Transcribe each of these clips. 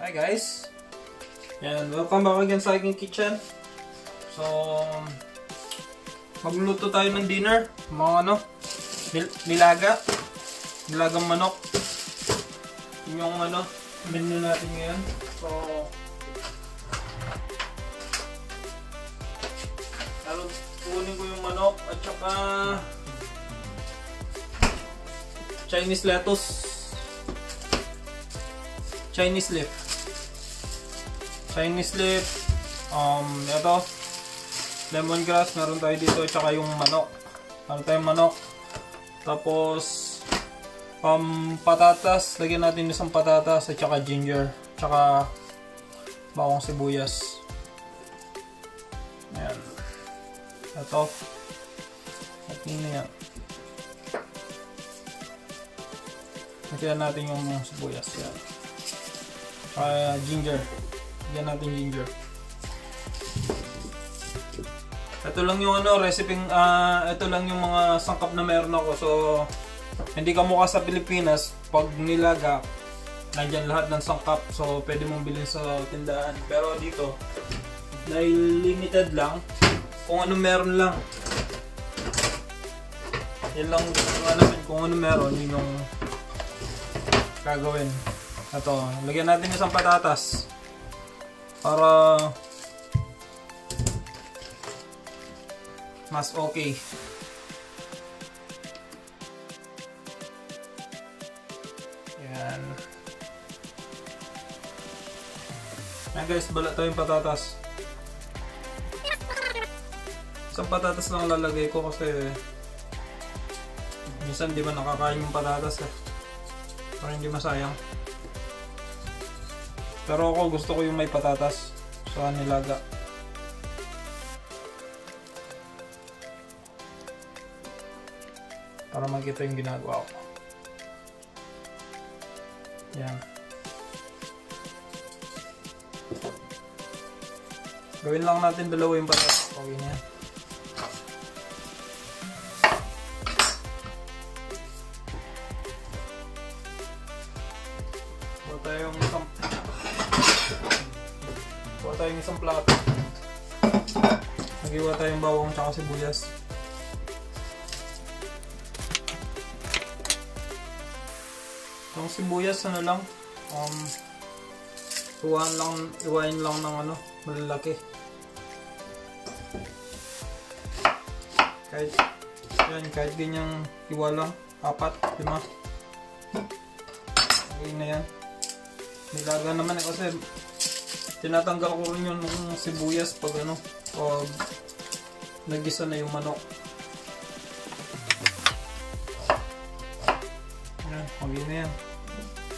Hi guys! Yan, welcome back again sa aking kitchen. So, magluluto tayo ng dinner. Mga nilagang manok. Yun yung menu natin ngayon. So, kunin ko yung manok at saka Chinese lettuce. Chinese leaf. Ito lemongrass, meron tayo dito at saka yung manok. Meron tayong manok. Tapos patatas, lagyan natin isang patatas at saka ginger, at saka bawang sibuyas. Ayan. Ito. At yun yan. Lagyan natin yung sibuyas. Yan. Ginger. Lagyan natin ginger. Ito lang yung recipe, ito lang yung mga sangkap na meron ako. So, hindi ka mukha sa Pilipinas, pag nilaga, nandyan lahat ng sangkap. So, pwede mong bilhin sa tindahan. Pero dito, dahil limited lang, kung ano meron lang. Yan lang kung ano meron, yun yung gagawin. Ito, lagyan natin isang patatas para mas okay. Yan. Yan guys, balat tayo yung patatas. Isang patatas lang lalagay ko kasi minsan di ba nakakain yung patatas para hindi masayang. Pero ako gusto ko yung may patatas sa nilaga. Para makita yung ginagawa ko. Yan. Gawin lang natin dalawa yung patatas. Okay na yan. Kuha tayong isang plato. Nagiwa tayong bawang tsaka sibuyas. Yung sibuyas lang, iwain lang ng malalaki. Kahit ganyang iwa lang, 4, 5. Okay na yan. Nilaga naman kasi tinatanggal ko rin yung sibuyas pag pag nagisa na yung manok. Yan, okay na yan.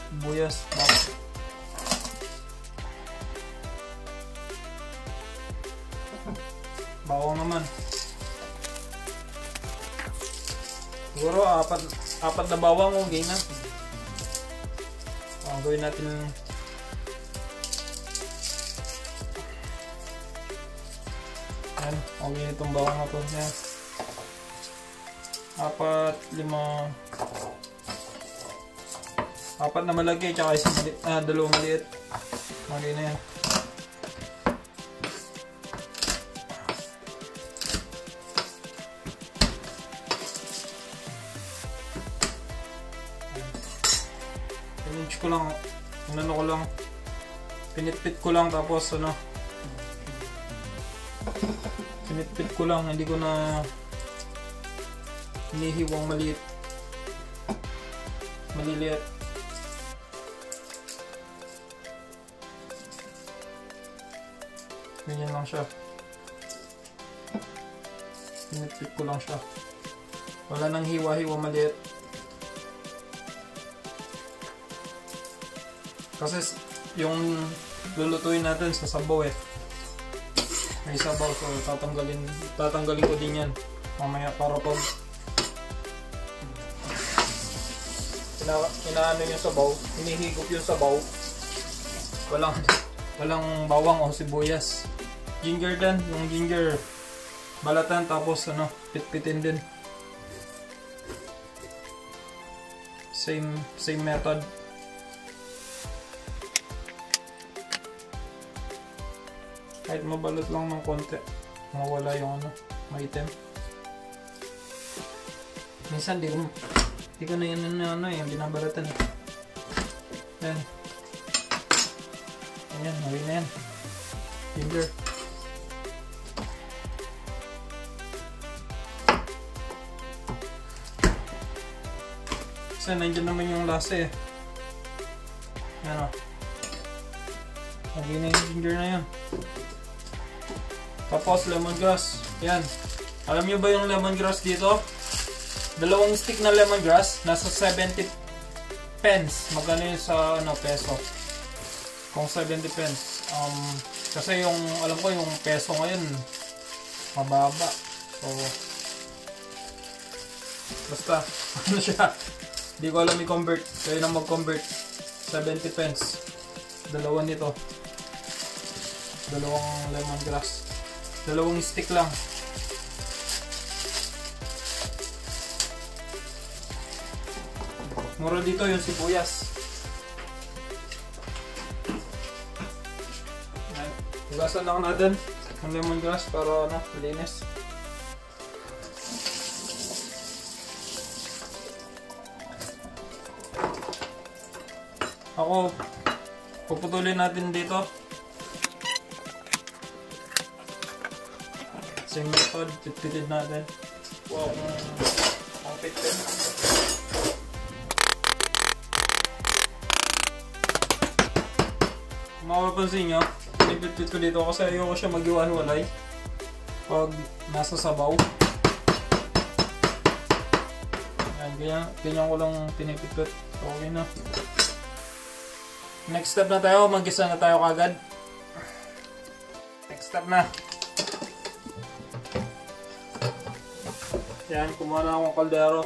Sibuyas, bawang naman. Siguro 4 na bawang, okay na. Gawin natin yan, okay itong bawang na to. Yan. 4, 5. 4 na malaki, tsaka isang dalawang maliit. Okay na yan. Pinitpit ko lang, pinitpit ko lang, tapos pinitpit ko lang, hindi ko na hinihiwang maliliit. Ganyan lang siya. Pinitpit ko lang siya. Wala nang hiwa-hiwa maliit. Kasi yung lulutuin natin sa sabaw may sabaw, so tatanggalin ko din yan mamaya para pag inaano yung sabaw, hinihigop yung sabaw, walang bawang o sibuyas. Ginger din, yung ginger balatan, tapos pitpitin din. Same method. Kahit mabalot lang ng konti, mawala yung ano, maitim. Minsan di ko na yun yung binabalatan eh. Yan. Ayan, hawin na yan. Ginger. Kasi nandiyan naman yung lasa eh. Yan o. Hawin na yung ginger na yan. Tapos lemongrass. Yan. Alam nyo ba yung lemongrass dito? 2 stick na lemongrass. Nasa 70 pence. Magkano yun sa peso? Kung 70 pence. Kasi yung, alam ko yung peso ngayon, mababa. So, basta, ano siya? Hindi ko alam i-convert. Kaya na mag-convert. 70 pence. 2 nito. 2 lemongrass. 2 stick lang. Mura dito yung sibuyas. Hugasan lang natin ang lemongrass para malinis. Ako, puputulin natin dito. Same method, pitpitid natin. Wow, ang pitpit. Mapapansin nyo, pinipit-pit ko dito kasi ayoko siya mag-iwan-walay pag nasa sabaw. Ayan, ganyan ko lang pinipit-pit. Okay na. Next step na tayo, mag-gisa na tayo kagad. Next step na. Yan, kumuha na akong kaldero.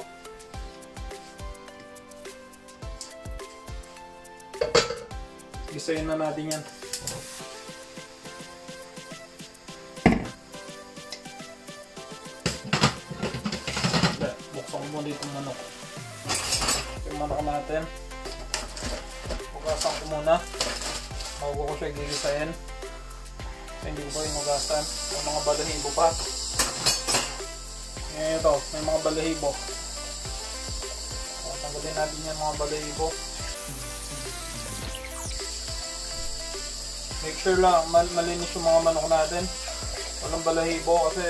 Gisayin na natin yan. Buksan ko muna itong manok. Yung manok natin. Hugasan ko muna. Bago ko siya gigisayin. Kasi hindi ko pa yung hugasan. May mga balahibo pa. Ito, may mga balahibo. Tanggalin natin yan mga balahibo. Make sure lang malinis yung mga manok natin. Walang balahibo kasi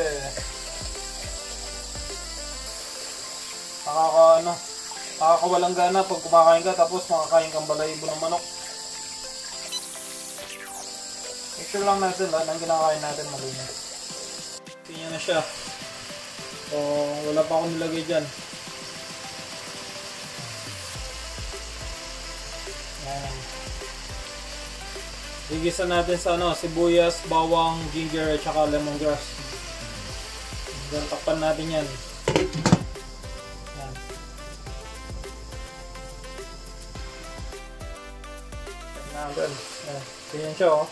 nakakawalang gana pag kumakain ka tapos makakain kang balahibo ng manok. Make sure lang natin lahat ng kinakain natin malinis. Tingnan na siya. So wala pa akong nilagay dyan. Ayan. Igisa natin sa sibuyas, bawang, ginger, at saka lemongrass. Then takpan natin yan. Yan. Natin. Ganyan siya oh.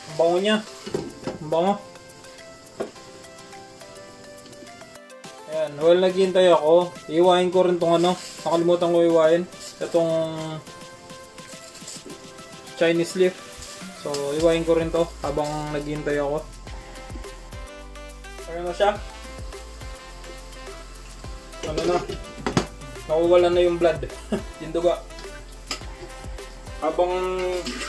Ang bango niya. Ang bango. Ayan, while naghihintay ako, iiwain ko rin itong nakalimutan ko iiwain. Itong Chinese leaf. So, iwain ko rin to habang naghihintay ako. Ayun na siya. Ano na? Nakuwala na yung blood. Yung duga. Habang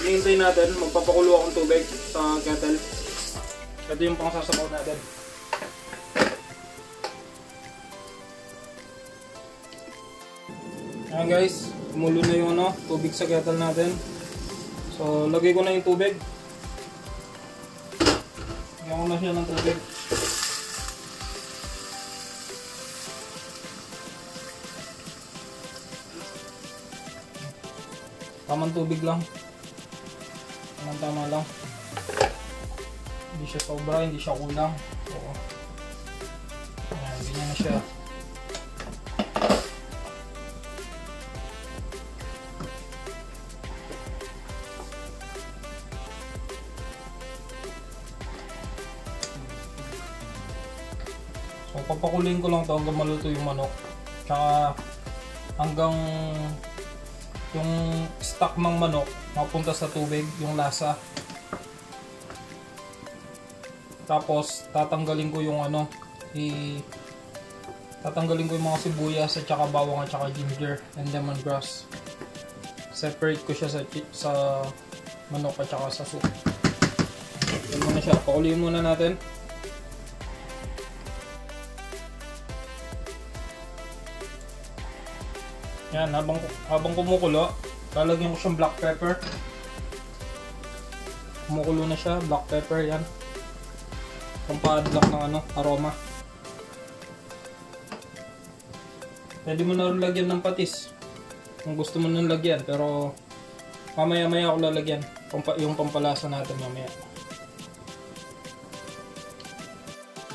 hinihintay natin, magpapakulo akong tubig sa kettle. Ito yung pangsasabaw natin. Ayan guys, kumulo na yung tubig sa kettle natin. So, lagay ko na yung tubig. Lagyan ko na siya ng tubig. Tamang tubig lang. Tama lang. Hindi siya sobra, hindi siya kulang. So, ayan, ganyan na siya. So, papakuliin ko lang ito hanggang maluto yung manok. Tsaka hanggang yung stock ng manok mapunta sa tubig, yung lasa. Tapos tatanggalin ko yung ano, tatanggalin ko yung mga sibuyas at saka bawang at saka ginger and lemongrass. Separate ko siya sa manok at saka sa soup. Yan muna siya. Pakuliin muna natin. Yan, habang kumukulo, lalagyan ko siyang black pepper. Kumukulo na siya, black pepper yan. Pampa-adlock ng ano, aroma. Pwede mo na rin lagyan ng patis kung gusto mo nang lagyan, pero mamaya-maya ako lalagyan yung pampalasa natin mamaya.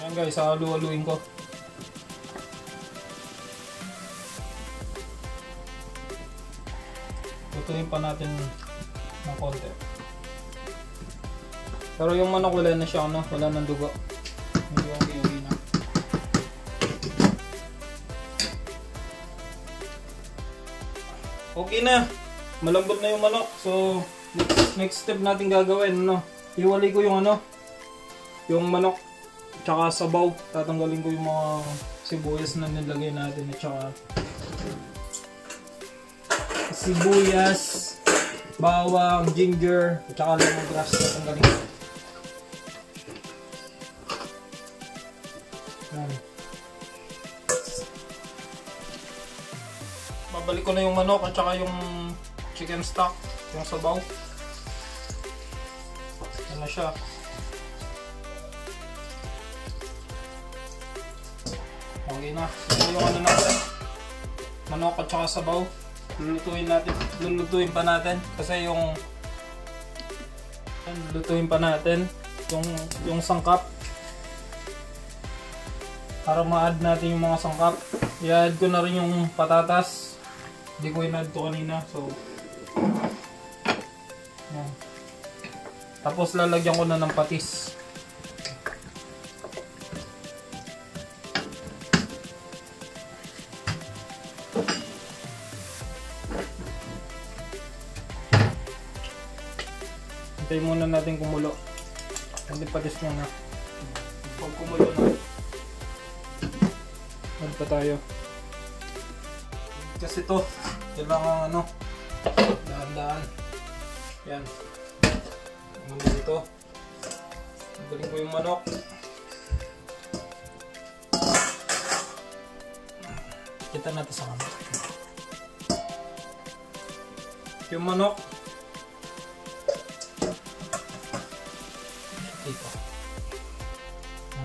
Ayan guys, halu-haluin ko. Lutuin pa natin ng konti. Pero yung manok wala na siya, ano, wala nang dugo. Medyo okay na. Okay na. Malambot na yung manok. So, next step natin gagawin, ano, iwalay ko yung ano, yung manok tsaka sabaw. Tatanggalin ko yung mga sibuyas na nilagay natin at tsaka sibuyas, bawang, ginger, at saka lemongrass. Tatanggalin ko. Babalik ko na yung manok at saka yung chicken stock, yung sabaw. Yan na siya. Okay na. Ito yung ano natin, manok at saka sabaw. Lulutuin pa natin kasi lutuin pa natin yung sangkap para ma-add natin yung mga sangkap. I-add ko na rin yung patatas, hindi ko in-add to kanina, so yan. Tapos lalagyan ko na ng patis. Hintayin muna natin kumulo. Hindi patis muna. Pag kumulo na, add pa tayo. Kasi ito, kailangan ano, dahan-dahan. Yan. Muna dito. Galing ko yung manok. Kita natin sa kamera. Yung manok. Dito.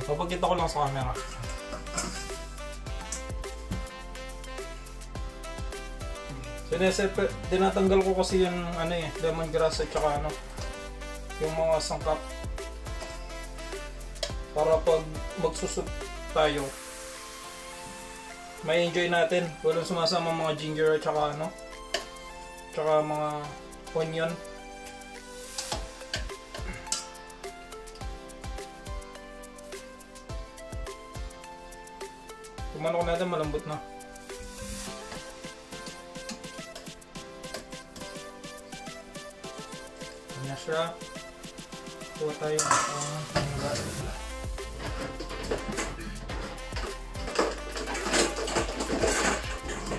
Papagkita ko lang sa camera. Tinatanggal ko kasi yung ano eh, lemongrass at saka ano, yung mga sangkap. Para pag magsusup tayo, may enjoy natin. Walang sumasama mga ginger at saka ano, tsaka mga onion. Yung manok natin malambot na. Ayan na siya. Kuha tayo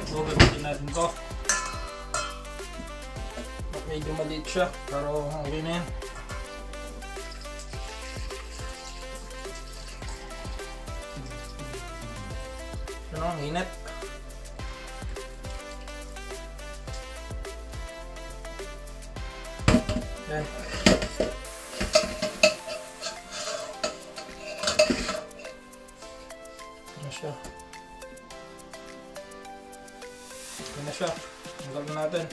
so, gamitin natin to. Medyo maliit siya, pero okay na yan. Ano, ang init. Yan. Ano siya? Yan na siya. Ang gawin natin.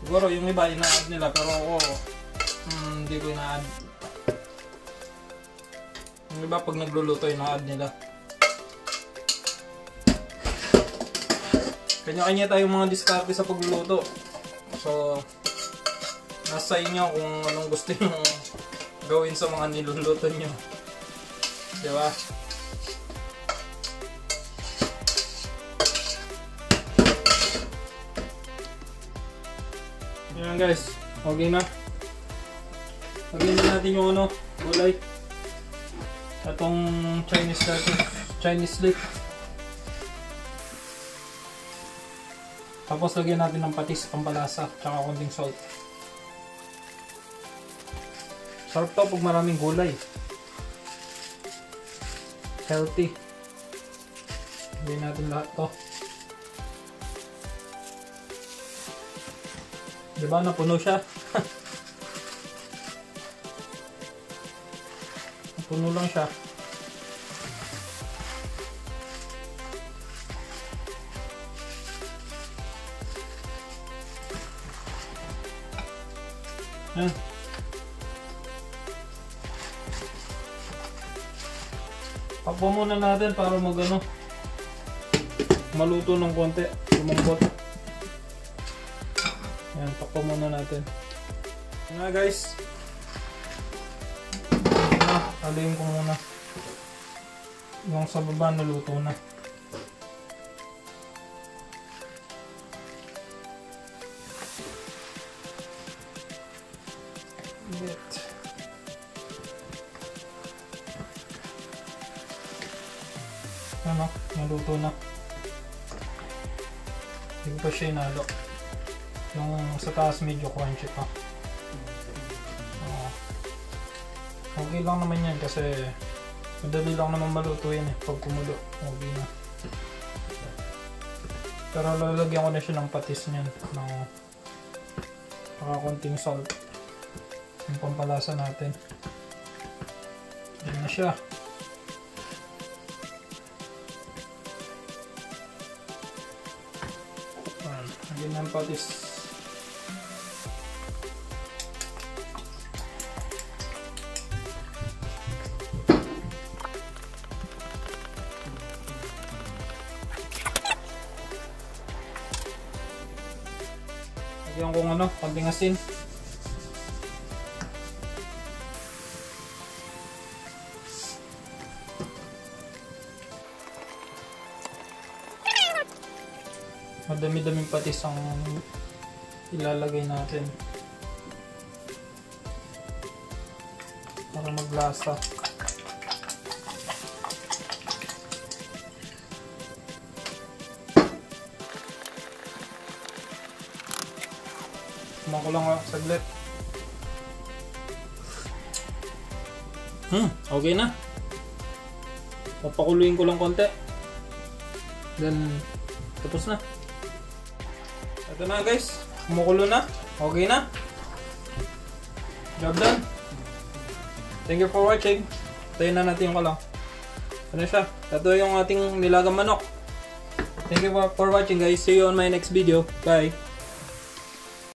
Siguro yung iba ina-add nila pero ako hindi ko ina-add. Yung iba pag nagluluto ina-add nila. Kanya-kanya tayong mga diskarte sa pagluluto. So, nasa inyo kung anong gusto nyo gawin sa mga niluluto nyo. Diba? Yan guys, okay na. Lagyan na natin yung gulay. Itong Chinese leek. Tapos lagyan natin ng patis, pampalasa, tsaka konting salt. Sarap to pag maraming gulay. Healthy. Lagyan natin lahat to. Diba napuno siya? Napuno lang siya. Yan. Takpo muna natin para maluto ng konti, lumambot. Yan, takpo muna natin. Yan na guys. Haluin ko muna. Yung sa baba naluto na. Ano, naluto na. Hindi ko pa siya inalo. Yung sa taas medyo crunchy pa. Okay lang naman yan kasi madali lang naman maluto yan pag kumulo. Okay na. Pero lalagyan ko na siya ng patis niyan. Saka konting salt. Yung pampalasa natin. Yan na siya. Lagyan ng patis. Lagyan ko konting asin. Madami-daming patis ang ilalagay natin para maglasa. Kumako lang saglit. Okay na. Papakuluin ko lang konti. Then tapos na. Ito na guys, kumukulo na. Okay na. Job done. Thank you for watching. Tayin na natin yung kalaw. Ano siya? Ito yung ating nilagang manok. Thank you for watching guys. See you on my next video. Bye.